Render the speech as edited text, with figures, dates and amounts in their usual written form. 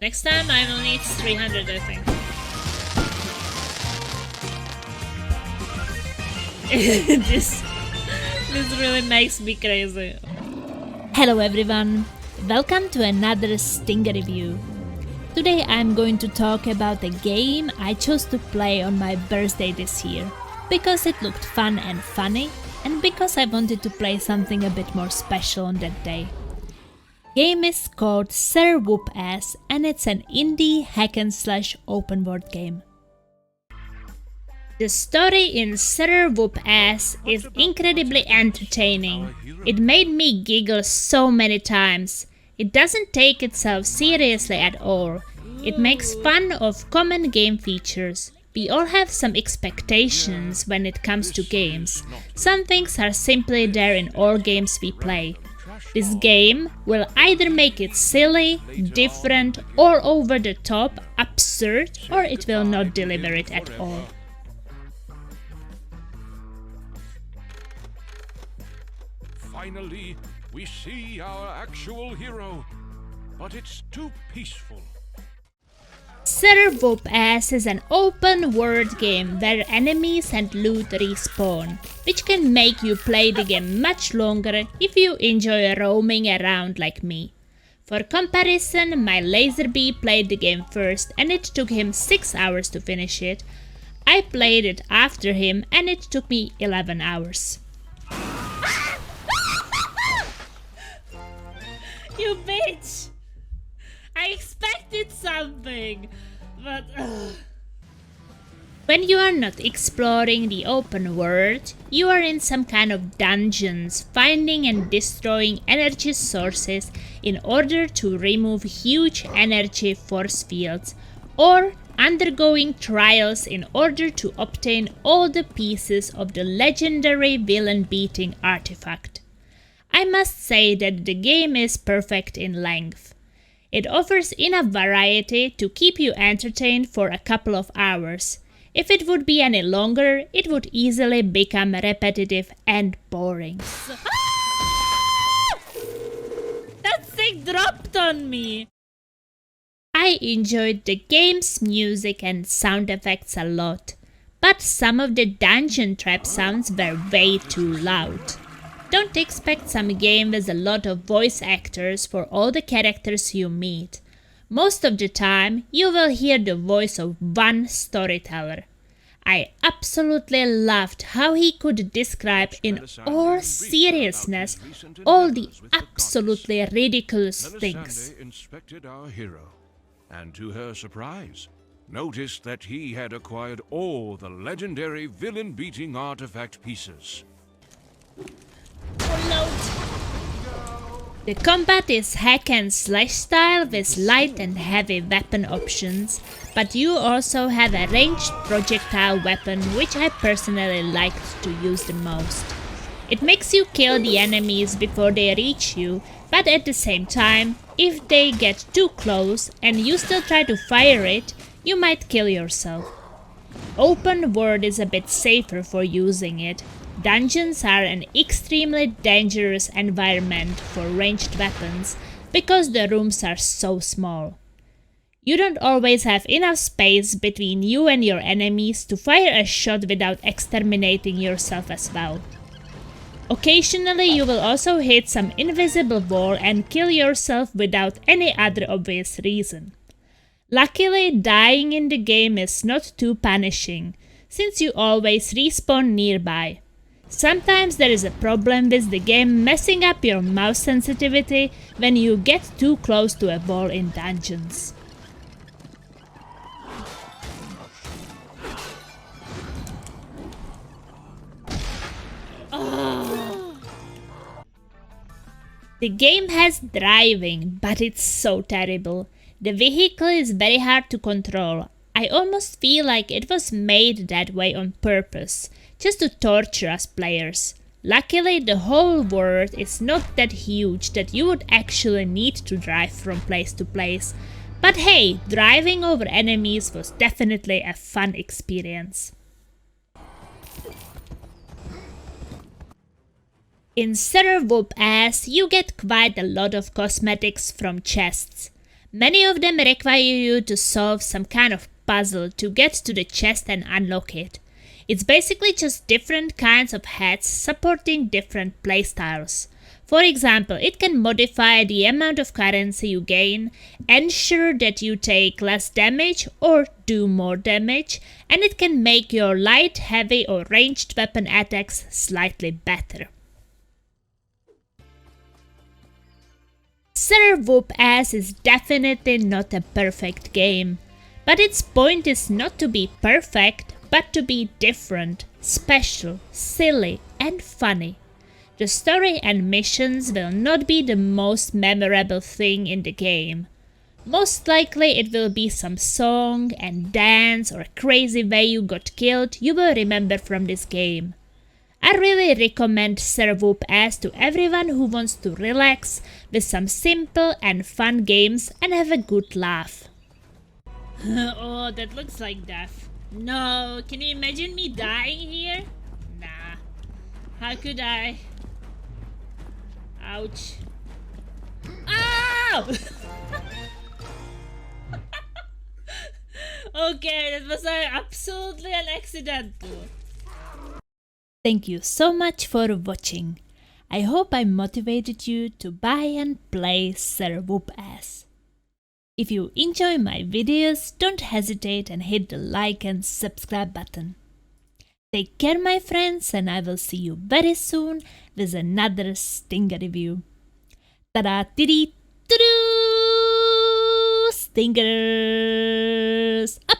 Next time I will need 300, I think. this really makes me crazy. Hello everyone, welcome to another Stinger review. Today I'm going to talk about a game I chose to play on my birthday this year, because it looked fun and funny, and because I wanted to play something a bit more special on that day. Game is called Whoopass, and it's an indie hack and slash open world game. The story in Whoopass is incredibly entertaining. It made me giggle so many times. It doesn't take itself seriously at all. It makes fun of common game features. We all have some expectations when it comes to games. Some things are simply there in all games we play. This game will either make it silly, different, or over the top, absurd, or it will not deliver it at all. Finally, we see our actual hero, but it's too peaceful. Whoopass is an open world game where enemies and loot respawn, which can make you play the game much longer if you enjoy roaming around like me. For comparison, my Laserbee played the game first and it took him 6 hours to finish it. I played it after him and it took me 11 hours. You bitch! I expected something, but When you are not exploring the open world, you are in some kind of dungeons, finding and destroying energy sources in order to remove huge energy force fields, or undergoing trials in order to obtain all the pieces of the legendary villain-beating artifact. I must say that the game is perfect in length. It offers enough variety to keep you entertained for a couple of hours. If it would be any longer, it would easily become repetitive and boring. That thing dropped on me! I enjoyed the game's music and sound effects a lot, but some of the dungeon trap sounds were way too loud. Don't expect some game with a lot of voice actors for all the characters you meet. Most of the time, you will hear the voice of one storyteller. I absolutely loved how he could describe in all seriousness all the absolutely ridiculous things. Inspected our hero, and to her surprise, noticed that he had acquired all the legendary villain-beating artifact pieces. The combat is hack and slash style with light and heavy weapon options, but you also have a ranged projectile weapon which I personally liked to use the most. It makes you kill the enemies before they reach you, but at the same time, if they get too close and you still try to fire it, you might kill yourself. Open world is a bit safer for using it. Dungeons are an extremely dangerous environment for ranged weapons because the rooms are so small. You don't always have enough space between you and your enemies to fire a shot without exterminating yourself as well. Occasionally you will also hit some invisible wall and kill yourself without any other obvious reason. Luckily, dying in the game is not too punishing, since you always respawn nearby. Sometimes there is a problem with the game messing up your mouse sensitivity when you get too close to a wall in dungeons. The game has driving, but it's so terrible. The vehicle is very hard to control. I almost feel like it was made that way on purpose, just to torture us players. Luckily, the whole world is not that huge that you would actually need to drive from place to place. But hey, driving over enemies was definitely a fun experience. In Whoopass, you get quite a lot of cosmetics from chests. Many of them require you to solve some kind of puzzle to get to the chest and unlock it. It's basically just different kinds of hats supporting different playstyles. For example, it can modify the amount of currency you gain, ensure that you take less damage or do more damage, and it can make your light, heavy or ranged weapon attacks slightly better. Sir Whoopass is definitely not a perfect game, but its point is not to be perfect, but to be different, special, silly and funny. The story and missions will not be the most memorable thing in the game. Most likely it will be some song and dance or a crazy way you got killed you will remember from this game. I really recommend Sir Whoopass to everyone who wants to relax with some simple and fun games and have a good laugh. Oh, that looks like death. No, can you imagine me dying here? Nah. How could I? Ouch. Ow! Okay, that was absolutely an accidental. Thank you so much for watching. I hope I motivated you to buy and play Sir Whoopass. If you enjoy my videos, don't hesitate and hit the like and subscribe button. Take care my friends, and I will see you very soon with another Stinger review. Ta-da, tiri, Stingers up!